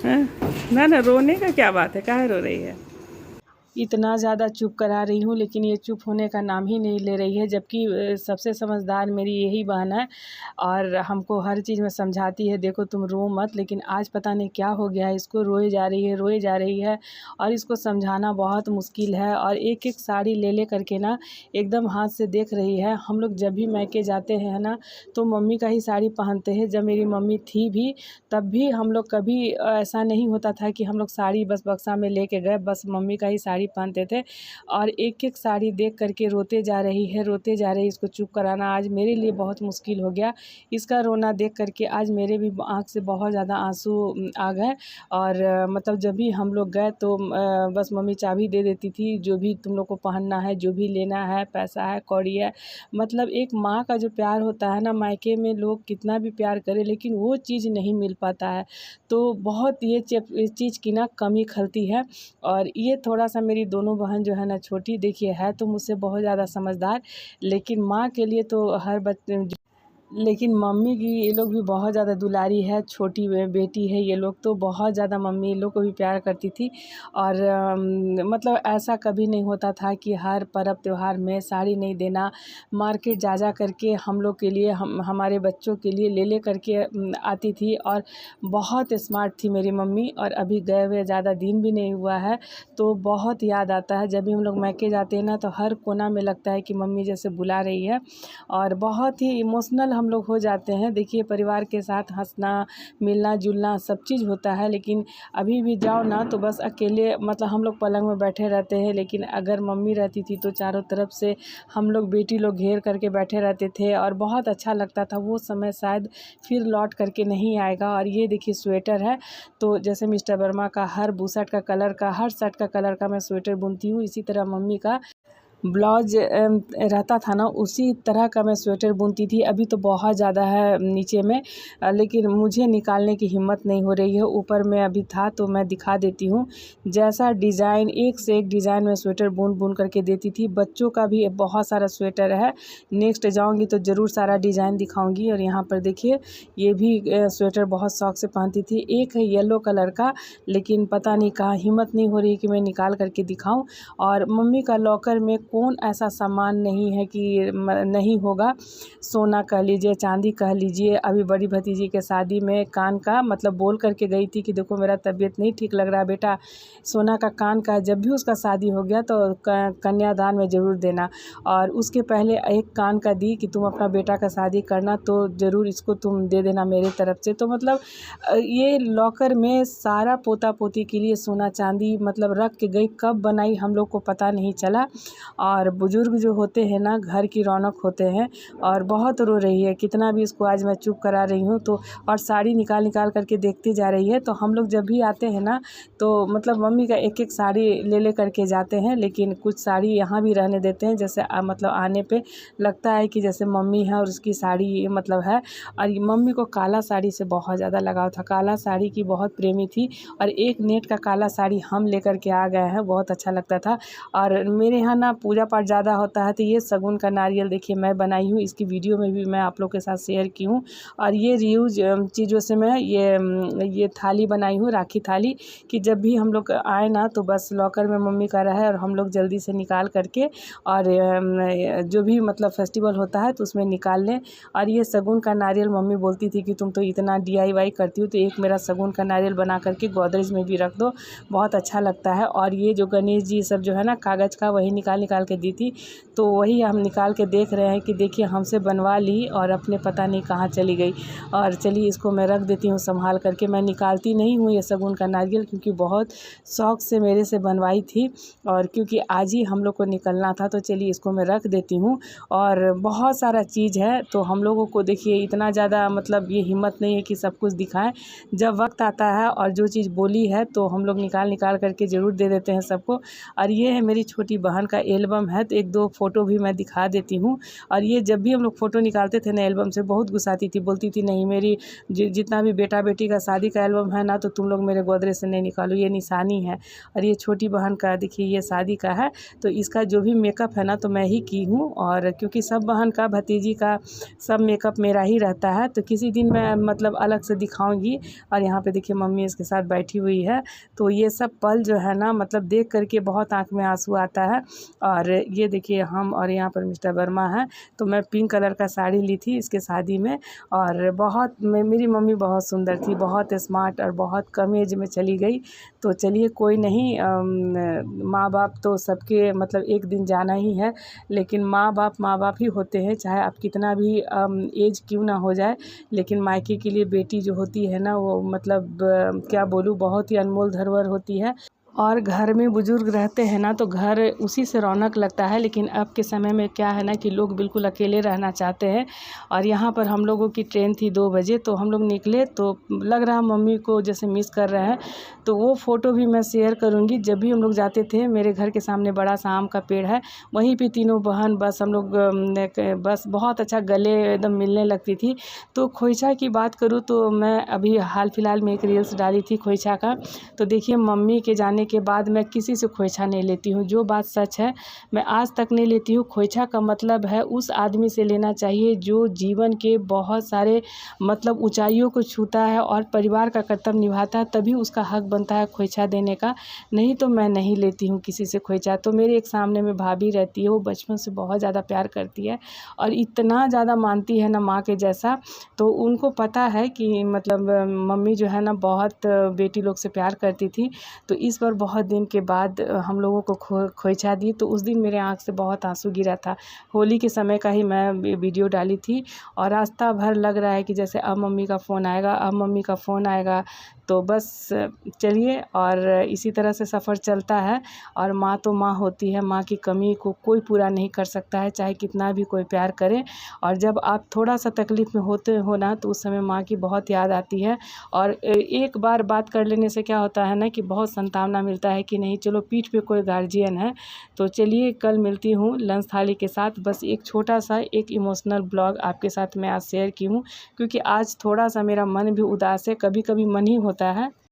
हैं? ना ना, रोने का क्या बात है, काहे रो रही है? इतना ज़्यादा चुप करा रही हूँ लेकिन ये चुप होने का नाम ही नहीं ले रही है, जबकि सबसे समझदार मेरी यही बहन है और हमको हर चीज़ में समझाती है, देखो तुम रो मत। लेकिन आज पता नहीं क्या हो गया है इसको, रोए जा रही है रोए जा रही है और इसको समझाना बहुत मुश्किल है। और एक एक साड़ी ले ले करके ना एकदम हाथ से देख रही है। हम लोग जब भी मायके जाते हैं ना तो मम्मी का ही साड़ी पहनते हैं। जब मेरी मम्मी थी भी तब भी हम लोग कभी ऐसा नहीं होता था कि हम लोग साड़ी बस बक्सा में लेके गए, बस मम्मी का ही साड़ी पहनते थे। और एक एक साड़ी देख करके रोते जा रही है रोते जा रही है। इसको चुप कराना आज मेरे लिए बहुत मुश्किल हो गया। इसका रोना देख करके आज मेरे भी आँख से बहुत ज़्यादा आंसू आ गए। और मतलब जब भी हम लोग गए तो बस मम्मी चाबी दे देती थी, जो भी तुम लोग को पहनना है, जो भी लेना है, पैसा है, कौड़ी है। मतलब एक माँ का जो प्यार होता है ना, मायके में लोग कितना भी प्यार करें लेकिन वो चीज़ नहीं मिल पाता है। तो बहुत ये चीज़ की ना कमी खलती है। और ये थोड़ा-सा मेरी दोनों बहन जो है ना छोटी, देखिए है तो मुझसे बहुत ज़्यादा समझदार, लेकिन माँ के लिए तो हर लेकिन मम्मी की ये लोग भी बहुत ज़्यादा दुलारी है। छोटी बेटी है ये लोग, तो बहुत ज़्यादा मम्मी ये लोग को भी प्यार करती थी। और मतलब ऐसा कभी नहीं होता था कि हर पर्व त्योहार में साड़ी नहीं देना। मार्केट जा करके हम लोग के लिए, हमारे बच्चों के लिए ले करके आती थी। और बहुत स्मार्ट थी मेरी मम्मी। और अभी गए हुए ज़्यादा दिन भी नहीं हुआ है तो बहुत याद आता है। जब भी हम लोग मायके जाते हैं ना तो हर कोना में लगता है कि मम्मी जैसे बुला रही है। और बहुत ही इमोशनल हम लोग हो जाते हैं। देखिए परिवार के साथ हंसना, मिलना जुलना सब चीज़ होता है, लेकिन अभी भी जाओ ना तो बस अकेले, मतलब हम लोग पलंग में बैठे रहते हैं। लेकिन अगर मम्मी रहती थी तो चारों तरफ से हम लोग बेटी लोग घेर करके बैठे रहते थे और बहुत अच्छा लगता था। वो समय शायद फिर लौट करके नहीं आएगा। और ये देखिए स्वेटर है, तो जैसे मिस्टर वर्मा का हर बुशर्ट का कलर का, हर शर्ट का कलर का मैं स्वेटर बुनती हूँ, इसी तरह मम्मी का ब्लाउज रहता था ना, उसी तरह का मैं स्वेटर बुनती थी। अभी तो बहुत ज़्यादा है नीचे में, लेकिन मुझे निकालने की हिम्मत नहीं हो रही है। ऊपर में अभी था तो मैं दिखा देती हूँ। जैसा डिज़ाइन, एक से एक डिज़ाइन में स्वेटर बुन करके देती थी। बच्चों का भी बहुत सारा स्वेटर है, नेक्स्ट जाऊँगी तो ज़रूर सारा डिज़ाइन दिखाऊँगी। और यहाँ पर देखिए ये भी स्वेटर बहुत शौक से पहनती थी। एक है येलो कलर का, लेकिन पता नहीं कहाँ हिम्मत नहीं हो रही कि मैं निकाल करके दिखाऊँ। और मम्मी का लॉकर में कौन ऐसा सामान नहीं है कि नहीं होगा। सोना कह लीजिए, चांदी कह लीजिए। अभी बड़ी भतीजी के शादी में कान का, मतलब बोल करके गई थी कि देखो मेरा तबीयत नहीं ठीक लग रहा है बेटा, सोना का कान का जब भी उसका शादी हो गया तो कन्यादान में ज़रूर देना। और उसके पहले एक कान का दी कि तुम अपना बेटा का शादी करना तो ज़रूर इसको तुम दे देना मेरे तरफ से। तो मतलब ये लॉकर में सारा पोता पोती के लिए सोना चांदी मतलब रख के गई, कब बनाई हम लोग को पता नहीं चला। और बुज़ुर्ग जो होते हैं ना, घर की रौनक होते हैं। और बहुत रो रही है, कितना भी इसको आज मैं चुप करा रही हूँ तो, और साड़ी निकाल करके देखती जा रही है। तो हम लोग जब भी आते हैं ना तो मतलब मम्मी का एक एक साड़ी ले करके जाते हैं, लेकिन कुछ साड़ी यहाँ भी रहने देते हैं। जैसे मतलब आने पे लगता है कि जैसे मम्मी है और उसकी साड़ी मतलब है। और मम्मी को काला साड़ी से बहुत ज़्यादा लगाव था, काला साड़ी की बहुत प्रेमी थी। और एक नेट का काला साड़ी हम लेकर के आ गए हैं, बहुत अच्छा लगता था। और मेरे यहाँ ना पूजा पाठ ज़्यादा होता है तो ये शगुन का नारियल देखिए मैं बनाई हूँ, इसकी वीडियो में भी मैं आप लोग के साथ शेयर की हूँ। और ये रीयूज चीज़ों से मैं ये थाली बनाई हूँ, राखी थाली, कि जब भी हम लोग आए ना तो बस लॉकर में मम्मी का रहे और हम लोग जल्दी से निकाल करके और जो भी मतलब फेस्टिवल होता है तो उसमें निकाल लें। और ये शगुन का नारियल मम्मी बोलती थी कि तुम तो इतना DIY करती हो, तो एक मेरा शगुन का नारियल बना करके गोदरेज में भी रख दो, बहुत अच्छा लगता है। और ये जो गणेश जी सब जो है ना कागज़ का, वही निकाल के दी थी, तो वही हम निकाल के देख रहे हैं कि देखिए हमसे बनवा ली और अपने पता नहीं कहाँ चली गई। और चलिए इसको मैं रख देती हूँ संभाल करके। मैं निकालती नहीं हूँ ये शगुन का नारियल, क्योंकि बहुत शौक़ से मेरे से बनवाई थी और क्योंकि आज ही हम लोग को निकलना था, तो चलिए इसको मैं रख देती हूँ। और बहुत सारा चीज़ है तो हम लोगों को देखिए इतना ज़्यादा मतलब ये हिम्मत नहीं है कि सब कुछ दिखाएं। जब वक्त आता है और जो चीज़ बोली है तो हम लोग निकाल करके ज़रूर दे देते हैं सबको। और ये है मेरी छोटी बहन का येलो एल्बम है, तो 1-2 फ़ोटो भी मैं दिखा देती हूँ। और ये जब भी हम लोग फ़ोटो निकालते थे ना एल्बम से, बहुत गुस्साती थी, बोलती थी नहीं मेरी जितना भी बेटा बेटी का शादी का एल्बम है ना, तो तुम लोग मेरे गोदरेज से नहीं निकालो, ये निशानी है। और ये छोटी बहन का देखिए ये शादी का है, तो इसका जो भी मेकअप है ना तो मैं ही की हूँ। और क्योंकि सब बहन का भतीजी का सब मेकअप मेरा ही रहता है, तो किसी दिन मैं मतलब अलग से दिखाऊंगी। और यहाँ पे देखिए मम्मी इसके साथ बैठी हुई है, तो ये सब पल जो है ना मतलब देख करके बहुत आँख में आंसू आता है। और ये देखिए हम, और यहाँ पर मिस्टर वर्मा है, तो मैं पिंक कलर का साड़ी ली थी इसके शादी में। और बहुत मेरी मम्मी बहुत सुंदर थी, बहुत स्मार्ट, और बहुत कम एज में चली गई। तो चलिए कोई नहीं, माँ बाप तो सबके मतलब एक दिन जाना ही है, लेकिन माँ बाप ही होते हैं, चाहे आप कितना भी एज क्यों ना हो जाए। लेकिन मायके के लिए बेटी जो होती है ना वो मतलब क्या बोलूँ, बहुत ही अनमोल धरोहर होती है। और घर में बुज़ुर्ग रहते हैं ना तो घर उसी से रौनक लगता है। लेकिन अब के समय में क्या है ना कि लोग बिल्कुल अकेले रहना चाहते हैं। और यहाँ पर हम लोगों की ट्रेन थी 2 बजे, तो हम लोग निकले, तो लग रहा मम्मी को जैसे मिस कर रहे हैं। तो वो फ़ोटो भी मैं शेयर करूँगी। जब भी हम लोग जाते थे, मेरे घर के सामने बड़ा सा आम का पेड़ है, वहीं पे तीनों बहन बस हम लोग बस बहुत अच्छा गले एकदम मिलने लगती थी। तो खोइचा की बात करूँ तो मैं अभी हाल फिलहाल में एक रील्स डाली थी खोइचा का। तो देखिए मम्मी के जाने के बाद मैं किसी से खोइचा नहीं लेती हूँ, जो बात सच है मैं आज तक नहीं लेती हूँ। खोइचा का मतलब है उस आदमी से लेना चाहिए जो जीवन के बहुत सारे मतलब ऊंचाइयों को छूता है और परिवार का कर्तव्य निभाता है, तभी उसका हक बनता है खोइचा देने का। नहीं तो मैं नहीं लेती हूँ किसी से खोइचा। तो मेरे एक सामने में भाभी रहती है, वो बचपन से बहुत ज़्यादा प्यार करती है और इतना ज़्यादा मानती है ना माँ के जैसा। तो उनको पता है कि मतलब मम्मी जो है ना बहुत बेटी लोग से प्यार करती थी। तो इस बार बहुत दिन के बाद हम लोगों को खोइचा दी, तो उस दिन मेरे आँख से बहुत आंसू गिरा था। होली के समय का ही मैं वीडियो डाली थी, और रास्ता भर लग रहा है कि जैसे अब मम्मी का फ़ोन आएगा, अब मम्मी का फ़ोन आएगा। तो बस चलिए, और इसी तरह से सफ़र चलता है। और माँ तो माँ होती है, माँ की कमी को कोई पूरा नहीं कर सकता है, चाहे कितना भी कोई प्यार करे। और जब आप थोड़ा सा तकलीफ़ में होते हो ना, तो उस समय माँ की बहुत याद आती है। और एक बार बात कर लेने से क्या होता है ना कि बहुत सांत्वना मिलता है कि नहीं चलो पीठ पे कोई गार्जियन है। तो चलिए कल मिलती हूँ लंच थाली के साथ। बस एक छोटा सा एक इमोशनल ब्लॉग आपके साथ मैं आज शेयर की हूँ, क्योंकि आज थोड़ा सा मेरा मन भी उदास है, कभी कभी मन ही होता है।